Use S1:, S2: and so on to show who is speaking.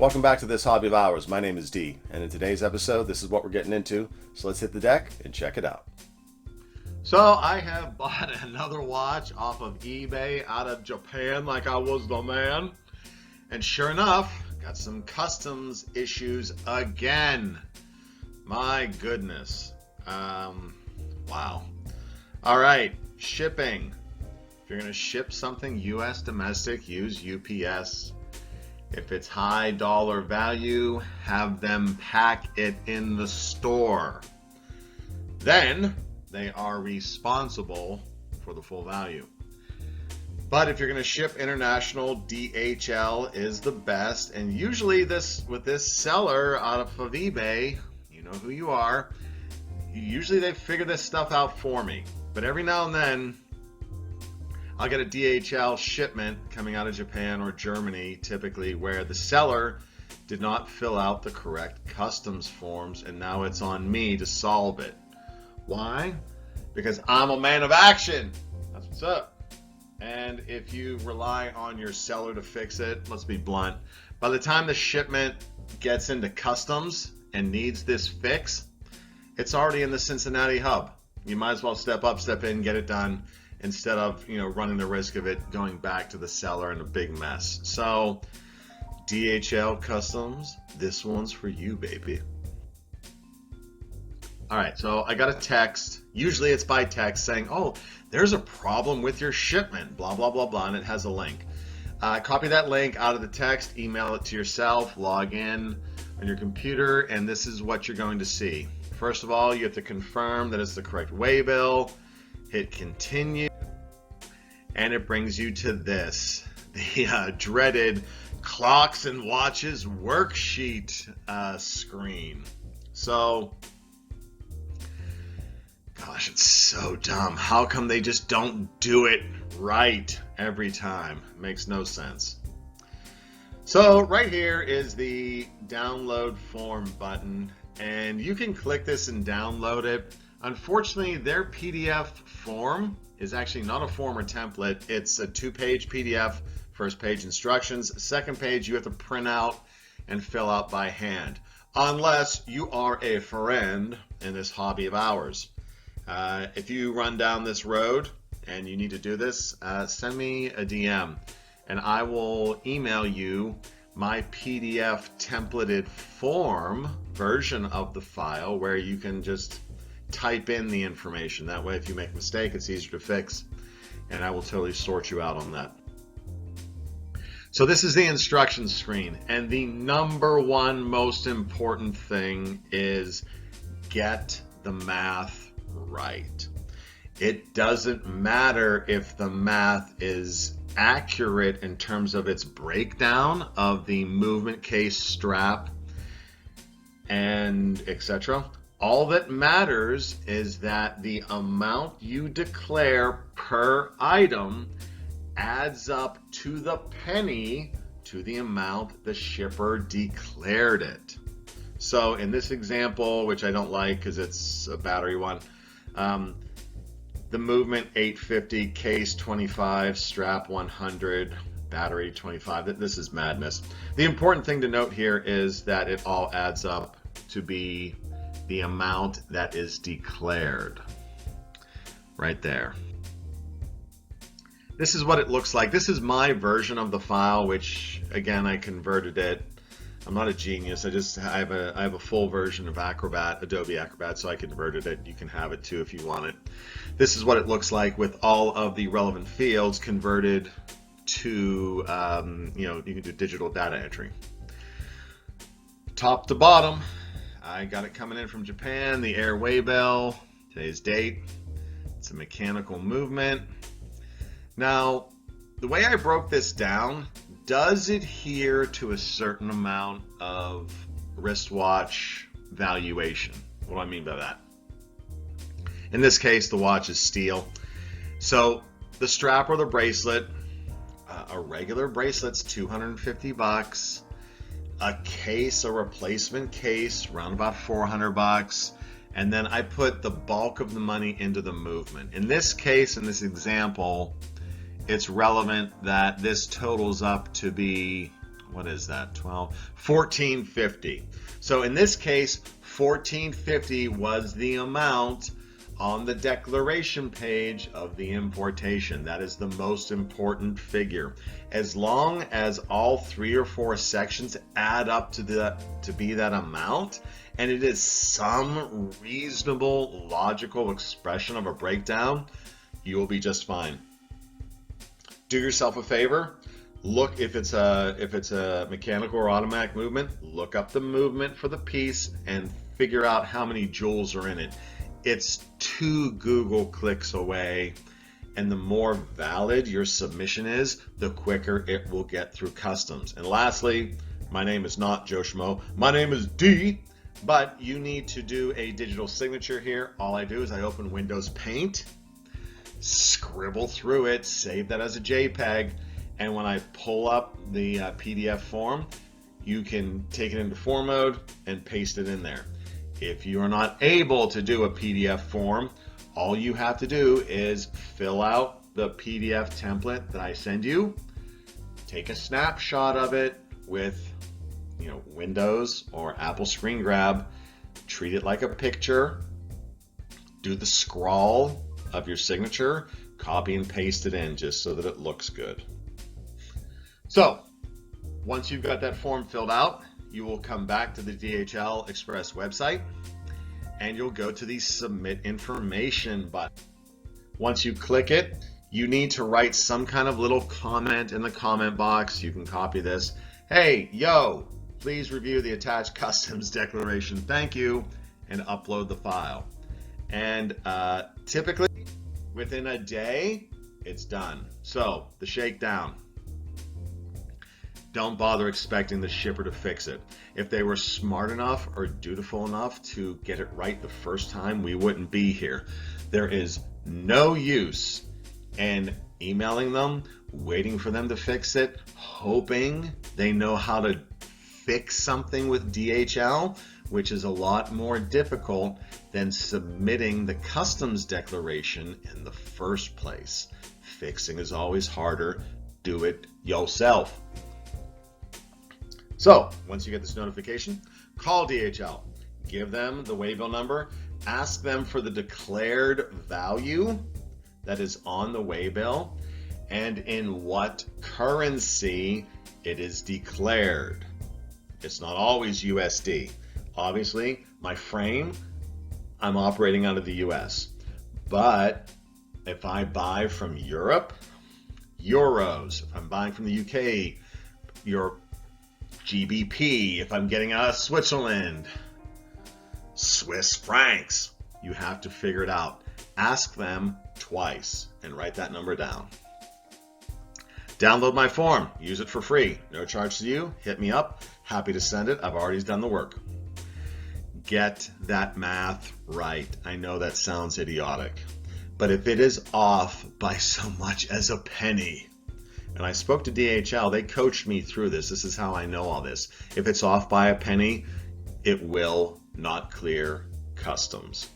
S1: Welcome back to this hobby of ours. My name is D, and in today's episode, this is what we're getting into. So let's hit the deck and check it out.
S2: So I have bought another watch off of eBay out of Japan like I was the man. And sure enough, got some customs issues again. My goodness. Wow. All right, shipping. If you're going to ship something US domestic, use UPS. If it's high dollar value, have them pack it in the store. Then they are responsible for the full value. But if you're going to ship international, DHL is the best. And usually with this seller out of eBay, you know who you are, usually they figure this stuff out for me. But every now and then, I'll get a DHL shipment coming out of Japan or Germany, typically, where the seller did not fill out the correct customs forms, and now it's on me to solve it. Why? Because I'm a man of action. That's what's up. And if you rely on your seller to fix it, let's be blunt, by the time the shipment gets into customs and needs this fix, it's already in the Cincinnati hub. You might as well step up, step in, get it done, instead of running the risk of it going back to the seller in a big mess. So DHL Customs, this one's for you, baby. All right, so I got a text. Usually it's by text saying, oh, there's a problem with your shipment, blah, blah, blah, blah, and it has a link. Copy that link out of the text, email it to yourself, log in on your computer, and this is what you're going to see. First of all, you have to confirm that it's the correct waybill. Hit continue, and it brings you to this, the dreaded clocks and watches worksheet screen. So, gosh, it's so dumb. How come they just don't do it right every time? Makes no sense. So right here is the download form button, and you can click this and download it. Unfortunately, their PDF form is actually not a form or template. It's a 2-page PDF, first page instructions, second page you have to print out and fill out by hand, unless you are a friend in this hobby of ours. If you run down this road and you need to do this, send me a DM and I will email you my PDF templated form version of the file where you can just type in the information. That way, if you make a mistake, it's easier to fix, and I will totally sort you out on that. So this is the instructions screen, and the number one most important thing is get the math right. It doesn't matter if the math is accurate in terms of its breakdown of the movement case, strap, and etc. All that matters is that the amount you declare per item adds up to the penny to the amount the shipper declared it. So in this example, which I don't like because it's a battery one, the movement 850, case 25, strap 100, battery 25. This is madness. The important thing to note here is that it all adds up to be the amount that is declared right there. This is what it looks like. This is my version of the file, which again I converted it. I'm not a genius. I have a full version of Adobe Acrobat, so I converted it. You can have it too if you want it. This is what it looks like with all of the relevant fields converted to you can do digital data entry. Top to bottom, I got it coming in from Japan, the air waybill, today's date. It's a mechanical movement. Now, the way I broke this down does adhere to a certain amount of wristwatch valuation. What do I mean by that? In this case, the watch is steel. So the strap or the bracelet, a regular bracelet's $250. A case, a replacement case, around about $400. And then I put the bulk of the money into the movement. In this case, in this example, it's relevant that this totals up to be what is that? 1450. So in this case, 1450 was the amount on the declaration page of the importation. That is the most important figure. As long as all 3 or 4 sections add up to be that amount, and it is some reasonable logical expression of a breakdown, you will be just fine. Do yourself a favor. Look, if it's a mechanical or automatic movement, look up the movement for the piece and figure out how many joules are in it. It's 2 Google clicks away, and the more valid your submission is, the quicker it will get through customs. And lastly, my name is not Joe Schmo, my name is D, but you need to do a digital signature here. All I do is I open Windows Paint, scribble through it, save that as a JPEG, and when I pull up the PDF form, you can take it into form mode and paste it in there. If you are not able to do a PDF form, all you have to do is fill out the PDF template that I send you, take a snapshot of it with Windows or Apple Screen Grab, treat it like a picture, do the scrawl of your signature, copy and paste it in just so that it looks good. So once you've got that form filled out, you will come back to the DHL Express website and you'll go to the Submit Information button. Once you click it, you need to write some kind of little comment in the comment box. You can copy this. Hey, yo, please review the attached customs declaration. Thank you, and upload the file. And typically, within a day, it's done. So, the shakedown. Don't bother expecting the shipper to fix it. If they were smart enough or dutiful enough to get it right the first time, we wouldn't be here. There is no use in emailing them, waiting for them to fix it, hoping they know how to fix something with DHL, which is a lot more difficult than submitting the customs declaration in the first place. Fixing is always harder. Do it yourself. So, once you get this notification, call DHL, give them the waybill number, ask them for the declared value that is on the waybill, and in what currency it is declared. It's not always USD. Obviously, my frame, I'm operating out of the US. But if I buy from Europe, euros. If I'm buying from the UK, your GBP. If I'm getting out of Switzerland, Swiss francs. You have to figure it out. Ask them twice and write that number down. Download my form. Use it for free. No charge to you. Hit me up. Happy to send it. I've already done the work. Get that math right. I know that sounds idiotic, but if it is off by so much as a penny, and I spoke to DHL, they coached me through this. This is how I know all this. If it's off by a penny, it will not clear customs.